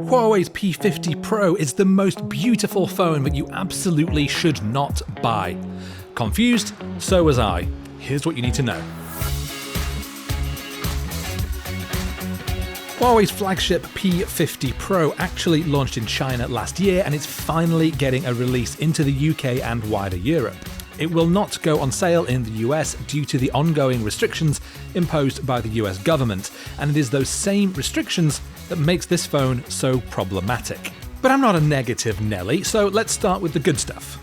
Huawei's P50 Pro is the most beautiful phone that you absolutely should not buy. Confused? So was I. Here's what you need to know. Huawei's flagship P50 Pro actually launched in China last year, and it's finally getting a release into the UK and wider Europe. It will not go on sale in the US due to the ongoing restrictions imposed by the US government, and it is those same restrictions that makes this phone so problematic. But I'm not a negative Nelly, so let's start with the good stuff.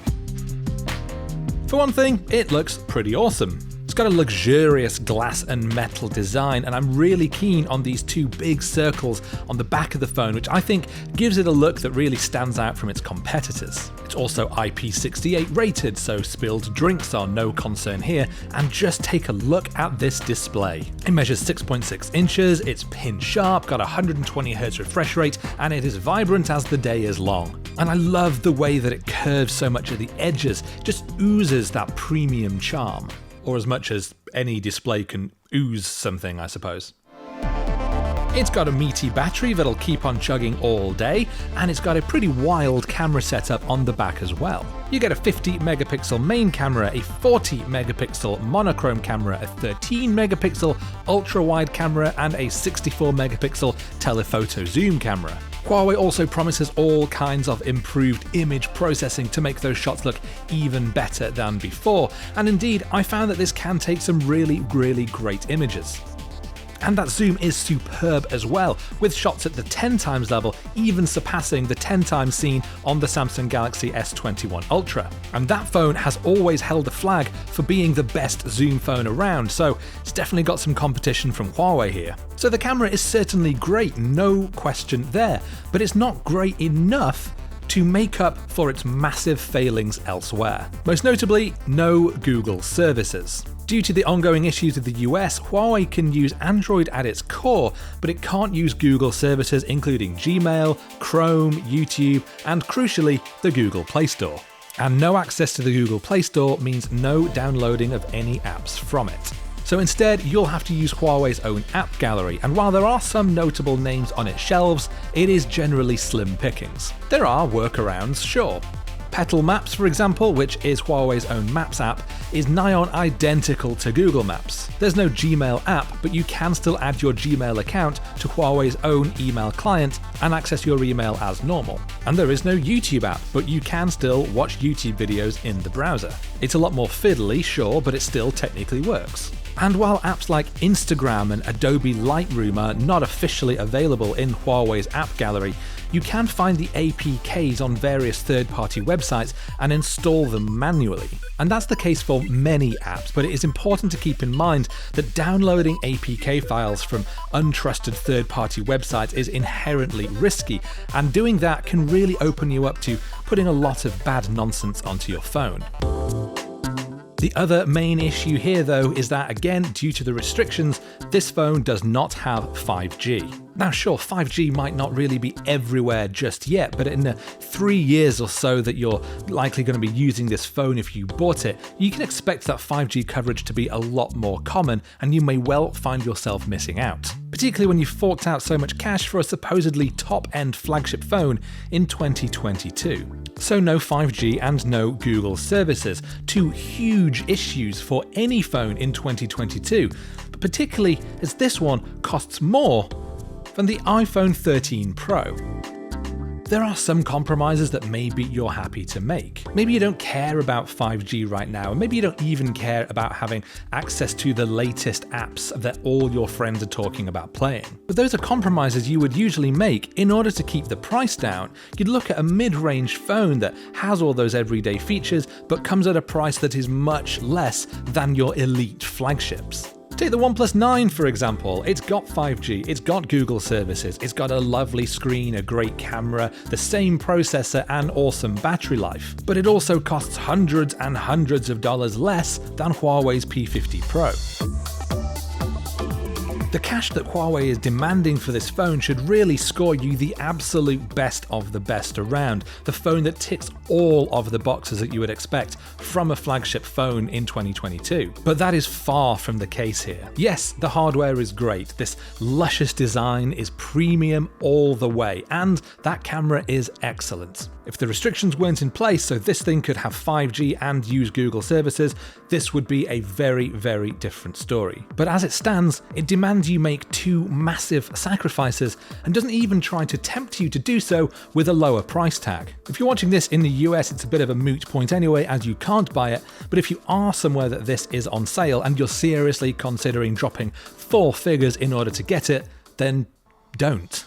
For one thing, it looks pretty awesome. It's got a luxurious glass and metal design, and I'm really keen on these two big circles on the back of the phone, which I think gives it a look that really stands out from its competitors. It's also IP68 rated, so spilled drinks are no concern here, and just take a look at this display. It measures 6.6 inches, it's pin sharp, got a 120Hz refresh rate, and it is vibrant as the day is long. And I love the way that it curves so much at the edges, just oozes that premium charm. Or as much as any display can ooze something, I suppose. It's got a meaty battery that'll keep on chugging all day, and it's got a pretty wild camera setup on the back as well. You get a 50 megapixel main camera, a 40 megapixel monochrome camera, a 13 megapixel ultra-wide camera, and a 64 megapixel telephoto zoom camera. Huawei also promises all kinds of improved image processing to make those shots look even better than before, and indeed, I found that this can take some really great images. And that zoom is superb as well, with shots at the 10 times level even surpassing the 10 times seen on the Samsung Galaxy S21 Ultra. And that phone has always held the flag for being the best zoom phone around, so it's definitely got some competition from Huawei here. So the camera is certainly great, no question there, but it's not great enough to make up for its massive failings elsewhere. Most notably, no Google services. Due to the ongoing issues with the US, Huawei can use Android at its core, but it can't use Google services including Gmail, Chrome, YouTube, and crucially, the Google Play Store. And no access to the Google Play Store means no downloading of any apps from it. So instead, you'll have to use Huawei's own app gallery, and while there are some notable names on its shelves, it is generally slim pickings. There are workarounds, sure. Petal Maps, for example, which is Huawei's own Maps app, is nigh on identical to Google Maps. There's no Gmail app, but you can still add your Gmail account to Huawei's own email client and access your email as normal. And there is no YouTube app, but you can still watch YouTube videos in the browser. It's a lot more fiddly, sure, but it still technically works. And while apps like Instagram and Adobe Lightroom are not officially available in Huawei's app gallery, you can find the APKs on various third-party websites and install them manually. And that's the case for many apps, but it is important to keep in mind that downloading APK files from untrusted third-party websites is inherently risky, and doing that can really open you up to putting a lot of bad nonsense onto your phone. The other main issue here though is that, again, due to the restrictions, this phone does not have 5G. Now sure, 5G might not really be everywhere just yet, but in the 3 years or so that you're likely going to be using this phone if you bought it, you can expect that 5G coverage to be a lot more common, and you may well find yourself missing out. Particularly when you've forked out so much cash for a supposedly top-end flagship phone in 2022. So no 5G and no Google services, two huge issues for any phone in 2022, but particularly as this one costs more than the iPhone 13 Pro. There are some compromises that maybe you're happy to make. Maybe you don't care about 5G right now, and maybe you don't even care about having access to the latest apps that all your friends are talking about playing. But those are compromises you would usually make in order to keep the price down. You'd look at a mid-range phone that has all those everyday features, but comes at a price that is much less than your elite flagships. Take the OnePlus 9 for example. It's got 5G, it's got Google services, it's got a lovely screen, a great camera, the same processor and awesome battery life. But it also costs hundreds and hundreds of dollars less than Huawei's P50 Pro. The cash that Huawei is demanding for this phone should really score you the absolute best of the best around, the phone that ticks all of the boxes that you would expect from a flagship phone in 2022. But that is far from the case here. Yes, the hardware is great, this luscious design is premium all the way, and that camera is excellent. If the restrictions weren't in place so this thing could have 5G and use Google services, this would be a very, very different story. But as it stands, it demands you make two massive sacrifices and doesn't even try to tempt you to do so with a lower price tag. If you're watching this in the US, it's a bit of a moot point anyway, as you can't buy it, but if you are somewhere that this is on sale and you're seriously considering dropping 4 figures in order to get it, then don't.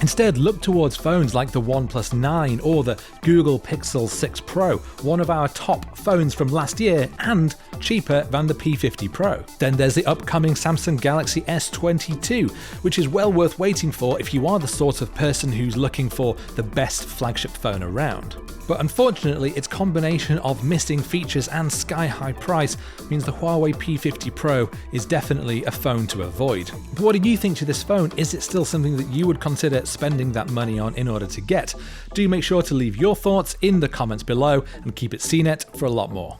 Instead, look towards phones like the OnePlus 9 or the Google Pixel 6 Pro, one of our top phones from last year and cheaper than the P50 Pro. Then there's the upcoming Samsung Galaxy S22, which is well worth waiting for if you are the sort of person who's looking for the best flagship phone around. But unfortunately, its combination of missing features and sky-high price means the Huawei P50 Pro is definitely a phone to avoid. But what do you think to this phone? Is it still something that you would consider spending that money on in order to get? Do make sure to leave your thoughts in the comments below and keep it CNET for a lot more.